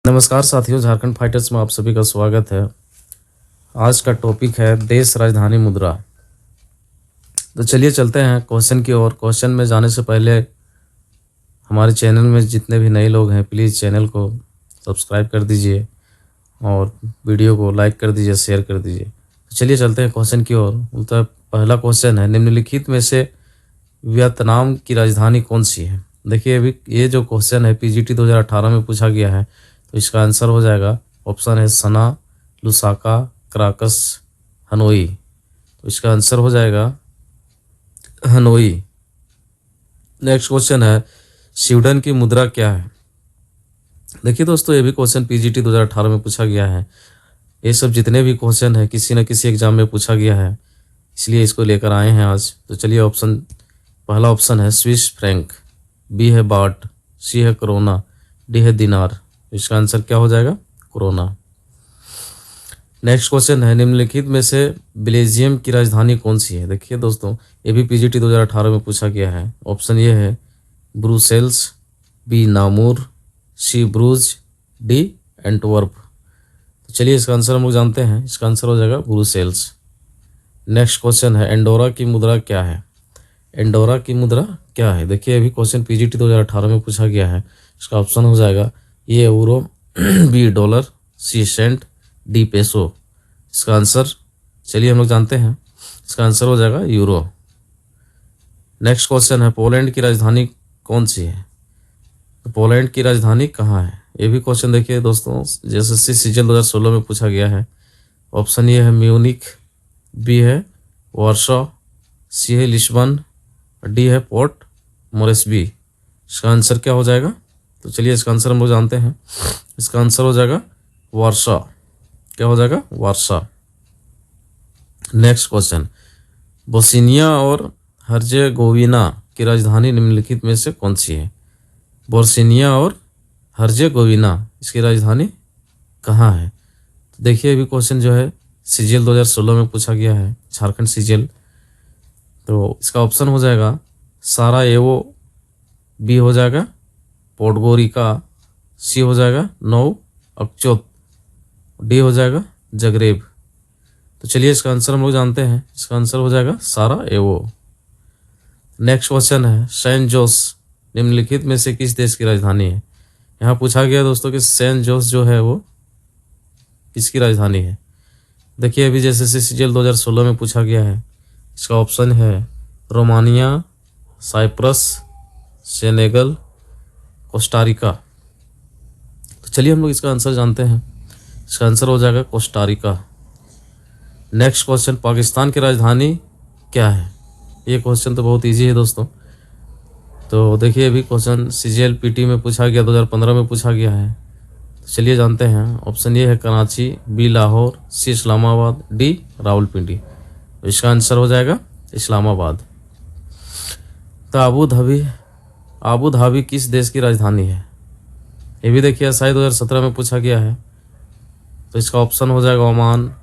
नमस्कार साथियों, झारखंड फाइटर्स में आप सभी का स्वागत है। आज का टॉपिक है देश राजधानी मुद्रा। तो चलिए चलते हैं क्वेश्चन की ओर। क्वेश्चन में जाने से पहले हमारे चैनल में जितने भी नए लोग हैं प्लीज़ चैनल को सब्सक्राइब कर दीजिए और वीडियो को लाइक कर दीजिए, शेयर कर दीजिए। तो चलिए चलते हैं क्वेश्चन की ओर। तो पहला क्वेश्चन है, निम्नलिखित में से वियतनाम की राजधानी कौन सी है। देखिए अभी ये जो क्वेश्चन है पीजीटी 2018 में पूछा गया है, तो इसका आंसर हो जाएगा ऑप्शन है सना, लुसाका, क्राकस, हनोई। तो इसका आंसर हो जाएगा हनोई। नेक्स्ट क्वेश्चन है, स्वीडन की मुद्रा क्या है। देखिए दोस्तों, ये भी क्वेश्चन पीजीटी 2018 में पूछा गया है। ये सब जितने भी क्वेश्चन है किसी न किसी एग्जाम में पूछा गया है, इसलिए इसको लेकर आए हैं आज। तो चलिए पहला ऑप्शन है स्विस फ्रैंक, बी है बाट, सी है कोरोना, डी है दिनार। इसका आंसर क्या हो जाएगा? कोरोना। नेक्स्ट क्वेश्चन है, निम्नलिखित में से बेल्जियम की राजधानी कौन सी है। देखिए दोस्तों, ये भी पीजीटी 2018 में पूछा गया है। ऑप्शन ये है ब्रुसेल्स, बी नामूर, सी ब्रूज, डी एंटवर्प। तो चलिए इसका आंसर हम लोग जानते हैं। इसका आंसर हो जाएगा ब्रुसेल्स। नेक्स्ट क्वेश्चन है, एंडोरा की मुद्रा क्या है। एंडोरा की मुद्रा क्या है। देखिए अभी क्वेश्चन पीजीटी 2018 में पूछा गया है। इसका ऑप्शन हो जाएगा ये यूरो, बी डॉलर, सी सेंट, डी पेसो। इसका आंसर चलिए हम लोग जानते हैं। इसका आंसर हो जाएगा यूरो। नेक्स्ट क्वेश्चन है, पोलैंड की राजधानी कौन सी है। तो पोलैंड की राजधानी कहाँ है। ये भी क्वेश्चन देखिए दोस्तों जैसे सीजन 2016 में पूछा गया है। ऑप्शन ये है म्यूनिक, बी है वार्सो, सी है लिस्बन, डी है पोर्ट मोरेस्बी। इसका आंसर क्या हो जाएगा। तो चलिए इसका आंसर हम लोग जानते हैं। इसका आंसर हो जाएगा वार्सा। क्या हो जाएगा? वार्सा। नेक्स्ट क्वेश्चन, बोस्निया और हर्जेगोविना की राजधानी निम्नलिखित में से कौन सी है। बोस्निया और हर्जेगोविना इसकी राजधानी कहाँ है। तो देखिए अभी क्वेश्चन जो है सीजीएल 2016 में पूछा गया है, झारखंड सीजीएल। तो इसका ऑप्शन हो जाएगा सारायेवो, बी हो जाएगा पोडगोरिका, सी हो जाएगा नौ अक्चोत, डी हो जाएगा जगरेब। तो चलिए इसका आंसर हम लोग जानते हैं। इसका आंसर हो जाएगा सारायेवो। नेक्स्ट क्वेश्चन है, सेंट जोस निम्नलिखित में से किस देश की राजधानी है। यहाँ पूछा गया दोस्तों कि सेंट जोस जो है वो किसकी राजधानी है। देखिए अभी जैसे सीजीएल 2016 में पूछा गया है। इसका ऑप्शन है रोमानिया, साइप्रस, सेनेगल, कोस्टारिका। तो चलिए हम लोग इसका आंसर जानते हैं। इसका आंसर हो जाएगा कोस्टारिका। नेक्स्ट क्वेश्चन, पाकिस्तान की राजधानी क्या है। ये क्वेश्चन तो बहुत इजी है दोस्तों। तो देखिए अभी क्वेश्चन सीजीएल पीटी में पूछा गया, 2015 में पूछा गया है। तो चलिए जानते हैं। ऑप्शन ये है कराची, बी लाहौर, सी इस्लामाबाद, डी रावलपिंडी। तो इसका आंसर हो जाएगा इस्लामाबाद। तो आबू धाबी किस देश की राजधानी है। ये भी देखिए शायद 2017 में पूछा गया है। तो इसका ऑप्शन हो जाएगा ओमान,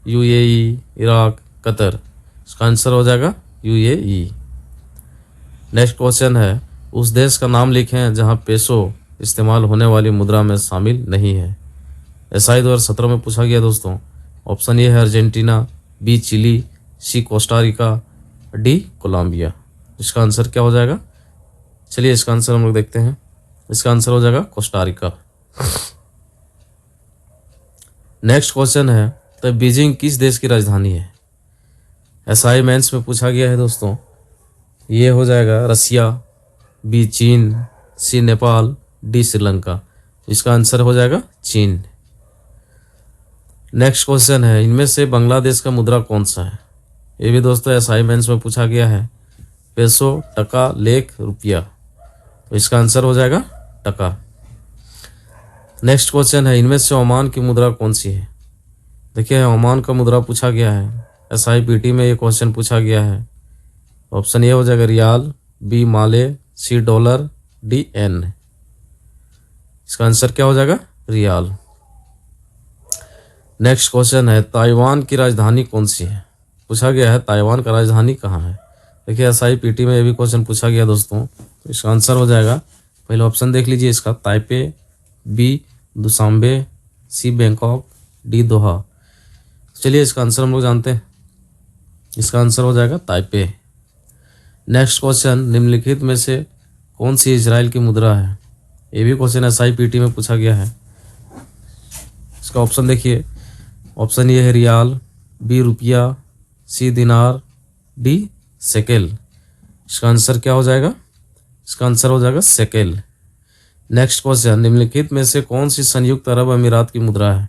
यूएई, इराक, कतर। इसका आंसर हो जाएगा यूएई। नेक्स्ट क्वेश्चन है, उस देश का नाम लिखें जहां पेसो इस्तेमाल होने वाली मुद्रा में शामिल नहीं है। ऐसा ही 2017 में पूछा गया दोस्तों। ऑप्शन ये है अर्जेंटीना, बी चिली, सी कोस्टारिका, डी कोलंबिया। इसका आंसर क्या हो जाएगा। चलिए इसका आंसर हम लोग देखते हैं। इसका आंसर हो जाएगा कोस्टारिका। नेक्स्ट क्वेश्चन है, तो बीजिंग किस देश की राजधानी है। एसआई मेंस में पूछा गया है दोस्तों। ये हो जाएगा रसिया, बी चीन, सी नेपाल, डी श्रीलंका। इसका आंसर हो जाएगा चीन। नेक्स्ट क्वेश्चन है, इनमें से बांग्लादेश का मुद्रा कौन सा है। ये भी दोस्तों एसआई मेंस में पूछा गया है। पेसो, टका, लेक, रुपया। तो इसका आंसर हो जाएगा टका। नेक्स्ट क्वेश्चन है, इनमें से ओमान की मुद्रा कौन सी है। देखिए ओमान का मुद्रा पूछा गया है। एसआईपीटी में ये क्वेश्चन पूछा गया है। ऑप्शन ए हो जाएगा रियाल, बी माले, सी डॉलर, डी एन। इसका आंसर क्या हो जाएगा? रियाल। नेक्स्ट क्वेश्चन है, ताइवान की राजधानी कौन सी है। पूछा गया है ताइवान का राजधानी कहाँ है। देखिए एसआईपीटी में ये भी क्वेश्चन पूछा गया दोस्तों। तो इसका आंसर हो जाएगा, पहले ऑप्शन देख लीजिए इसका, ताइपे, बी दुशांबे, सी बैंकॉक, डी दोहा। चलिए इसका आंसर हम लोग जानते हैं, इसका आंसर हो जाएगा ताइपे। नेक्स्ट क्वेश्चन, निम्नलिखित में से कौन सी इजराइल की मुद्रा है? ये भी क्वेश्चन SIPT में पूछा गया है। इसका ऑप्शन देखिए, ऑप्शन ए है रियाल, बी रुपया, सी दिनार, डी शेकेल। इसका आंसर क्या हो जाएगा? इसका आंसर हो जाएगा शेकेल। नेक्स्ट क्वेश्चन, निम्नलिखित में से कौन सी संयुक्त अरब अमीरात की मुद्रा है?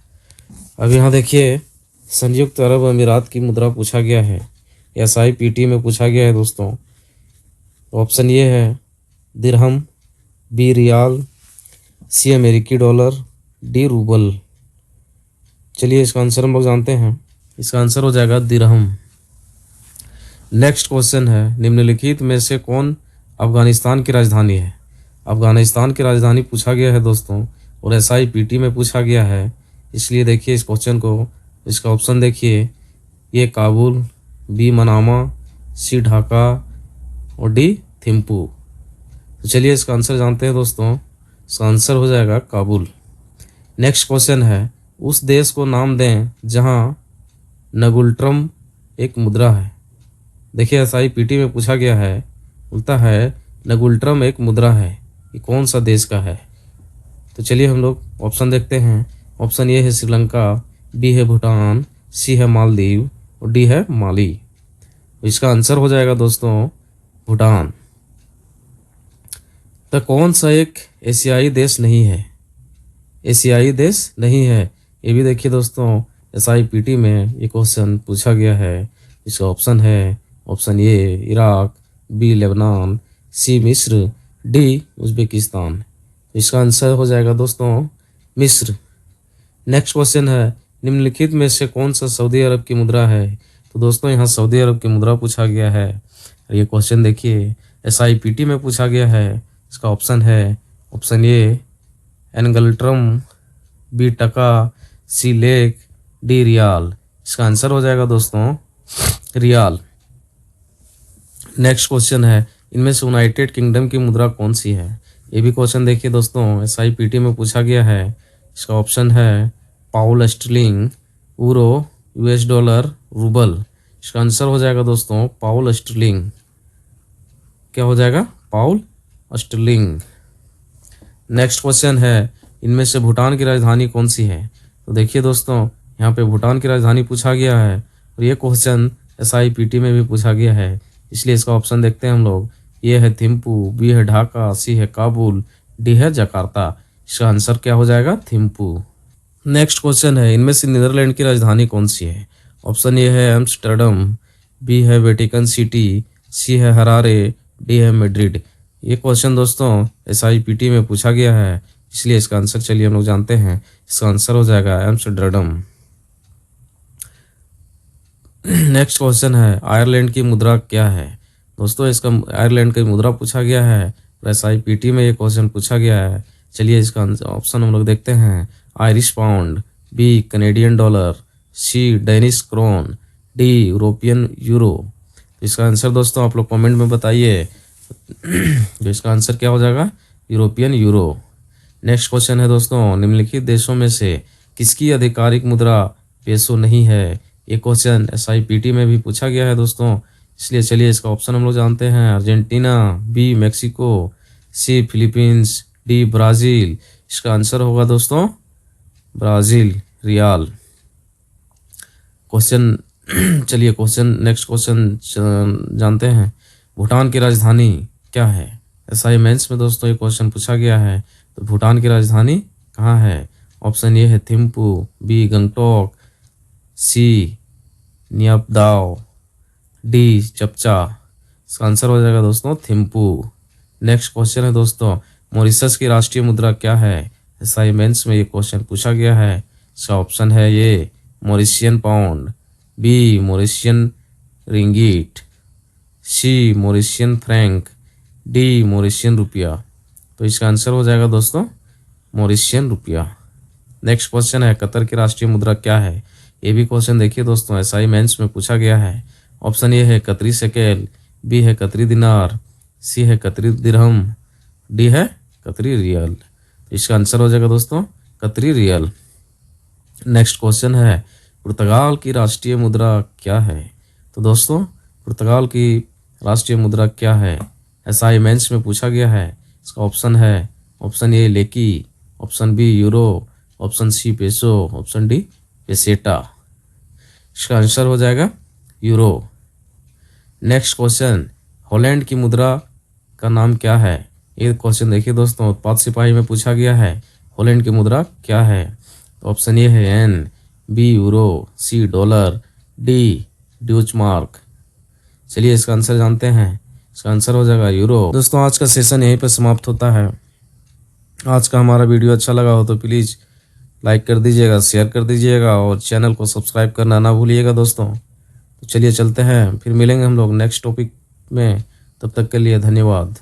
अब यहाँ देखिए, संयुक्त अरब अमीरात की मुद्रा पूछा गया है, SIPT में पूछा गया है दोस्तों। ऑप्शन ये है दिरहम, बी रियाल, सी अमेरिकी डॉलर, डी रूबल। चलिए इसका आंसर हम लोग जानते हैं, इसका आंसर हो जाएगा दिरहम। नेक्स्ट क्वेश्चन है, निम्नलिखित में से कौन अफगानिस्तान की राजधानी है? अफगानिस्तान की राजधानी पूछा गया है दोस्तों, और SIPT में पूछा गया है, इसलिए देखिए इस क्वेश्चन को। इसका ऑप्शन देखिए, ये काबुल, बी मनामा, सी ढाका और डी थिम्पू। तो चलिए इसका आंसर जानते हैं दोस्तों, इसका आंसर हो जाएगा काबुल। नेक्स्ट क्वेश्चन है, उस देश को नाम दें जहां नगुल्ट्रम एक मुद्रा है। देखिए SIPT में पूछा गया है, बोलता है नगुल्ट्रम एक मुद्रा है, ये कौन सा देश का है? तो चलिए हम लोग ऑप्शन देखते हैं। ऑप्शन ए है श्रीलंका, बी है भूटान, सी है मालदीव और डी है माली। तो इसका आंसर हो जाएगा दोस्तों भूटान। तो कौन सा एक एशियाई देश नहीं है? एशियाई देश नहीं है, ये भी देखिए दोस्तों SIPT में ये क्वेश्चन पूछा गया है। इसका ऑप्शन है, option A Iraq, B Lebanon, C मिस्र, डी उज्बेकिस्तान। इसका आंसर हो जाएगा दोस्तों मिस्र। नेक्स्ट क्वेश्चन है, निम्नलिखित में से कौन सा सऊदी अरब की मुद्रा है? तो दोस्तों यहाँ सऊदी अरब की मुद्रा पूछा गया है, और ये क्वेश्चन देखिए SIPT में पूछा गया है। इसका ऑप्शन है, ऑप्शन ए एनगल्ट्रम, बी टका, सी लेक, डी रियाल। इसका आंसर हो जाएगा दोस्तों रियाल। नेक्स्ट क्वेश्चन है, इनमें से यूनाइटेड किंगडम की मुद्रा कौन सी है? ये भी क्वेश्चन देखिए दोस्तों SIPT में पूछा गया है। इसका ऑप्शन है पाउल sterling, euro, US dollar, rouble. इसका आंसर हो जाएगा दोस्तों पाउल स्टर्लिंग। क्या हो जाएगा? पाउल स्टर्लिंग। नेक्स्ट क्वेश्चन है, इनमें से भूटान की राजधानी कौन सी है? तो देखिए दोस्तों यहाँ पे भूटान की राजधानी पूछा गया है, और ये क्वेश्चन SIPT में भी पूछा गया है, इसलिए इसका ऑप्शन देखते हैं हम लोग। ये है थिम्पू, बी है ढाका, सी है काबुल, डी है जकार्ता। इसका आंसर क्या हो जाएगा? थिम्पू। नेक्स्ट क्वेश्चन है, इनमें से नीदरलैंड की राजधानी कौन सी है? ऑप्शन ए है एम्स्टर्डम, बी है वेटिकन सिटी, सी है हरारे, डी है मैड्रिड। ये क्वेश्चन दोस्तों SIPT में पूछा गया है, इसलिए इसका आंसर चलिए हम लोग जानते हैं। इसका आंसर हो जाएगा एम्स्टर्डम। नेक्स्ट क्वेश्चन है, आयरलैंड की मुद्रा क्या है? दोस्तों इसका आयरलैंड की मुद्रा पूछा गया है, और SIPT में ये क्वेश्चन पूछा गया है। चलिए इसका ऑप्शन हम लोग देखते हैं। Irish pound, B Canadian dollar, C Danish krone, D European euro. इसका आंसर दोस्तों आप लोग कमेंट में बताइए। तो इसका आंसर क्या हो जाएगा? European euro. नेक्स्ट क्वेश्चन है दोस्तों, निम्नलिखित देशों में से किसकी आधिकारिक मुद्रा पेसो नहीं है? ये क्वेश्चन SIPT में भी पूछा गया है दोस्तों, इसलिए चलिए इसका ऑप्शन हम लोग जानते हैं। अर्जेंटीना, बी मैक्सिको, सी फिलीपींस, डी ब्राज़ील। इसका आंसर होगा दोस्तों ब्राज़ील, रियाल। क्वेश्चन चलिए क्वेश्चन नेक्स्ट क्वेश्चन जानते हैं, भूटान की राजधानी क्या है? SI मेंस में दोस्तों ये क्वेश्चन पूछा गया है, तो भूटान की राजधानी कहाँ है? ऑप्शन ए है थिम्पू, बी गंगटोक, सी नियापदाओ, डी चपचा। इसका आंसर हो जाएगा दोस्तों थिम्पू। नेक्स्ट क्वेश्चन है दोस्तों, मॉरिशस की राष्ट्रीय मुद्रा क्या है? SI मेंस में ये क्वेश्चन पूछा गया है। इसका ऑप्शन है ये Mauritian pound, B Mauritian ringgit, सी मॉरिशियन फ्रैंक, डी मॉरिशियन रुपया। तो इसका आंसर हो जाएगा दोस्तों मॉरिशियन रुपया। नेक्स्ट क्वेश्चन है, कतर की राष्ट्रीय मुद्रा क्या है? ये भी क्वेश्चन देखिए दोस्तों SI मेंस में पूछा गया है। ऑप्शन ए है कतरी शेकेल, बी है कतरी दिनार, सी है कतरी दिरहम, डी है कतरी रियल। इसका आंसर हो जाएगा दोस्तों कतरी रियल। नेक्स्ट क्वेश्चन है पुर्तगाल की राष्ट्रीय मुद्रा क्या है? तो दोस्तों पुर्तगाल की राष्ट्रीय मुद्रा क्या है, ऐसा मेंस में पूछा गया है। इसका ऑप्शन है, option A lek, option B euro, option C peso, option D peseta. इसका आंसर हो जाएगा यूरो। नेक्स्ट क्वेश्चन, हॉलैंड की मुद्रा का नाम क्या है? ये क्वेश्चन देखिए दोस्तों, उत्पाद सिपाही में पूछा गया है। हॉलैंड की मुद्रा क्या है? तो ऑप्शन ए है एन, बी यूरो, सी डॉलर, डी ड्यूचमार्क। चलिए इसका आंसर जानते हैं। इसका आंसर हो जाएगा यूरो। दोस्तों आज का सेशन यहीं पर समाप्त होता है। आज का हमारा वीडियो अच्छा लगा हो तो प्लीज़ लाइक कर दीजिएगा, शेयर कर दीजिएगा और चैनल को सब्सक्राइब करना ना भूलिएगा दोस्तों। तो चलिए चलते हैं, फिर मिलेंगे हम लोग नेक्स्ट टॉपिक में। तब तक के लिए धन्यवाद।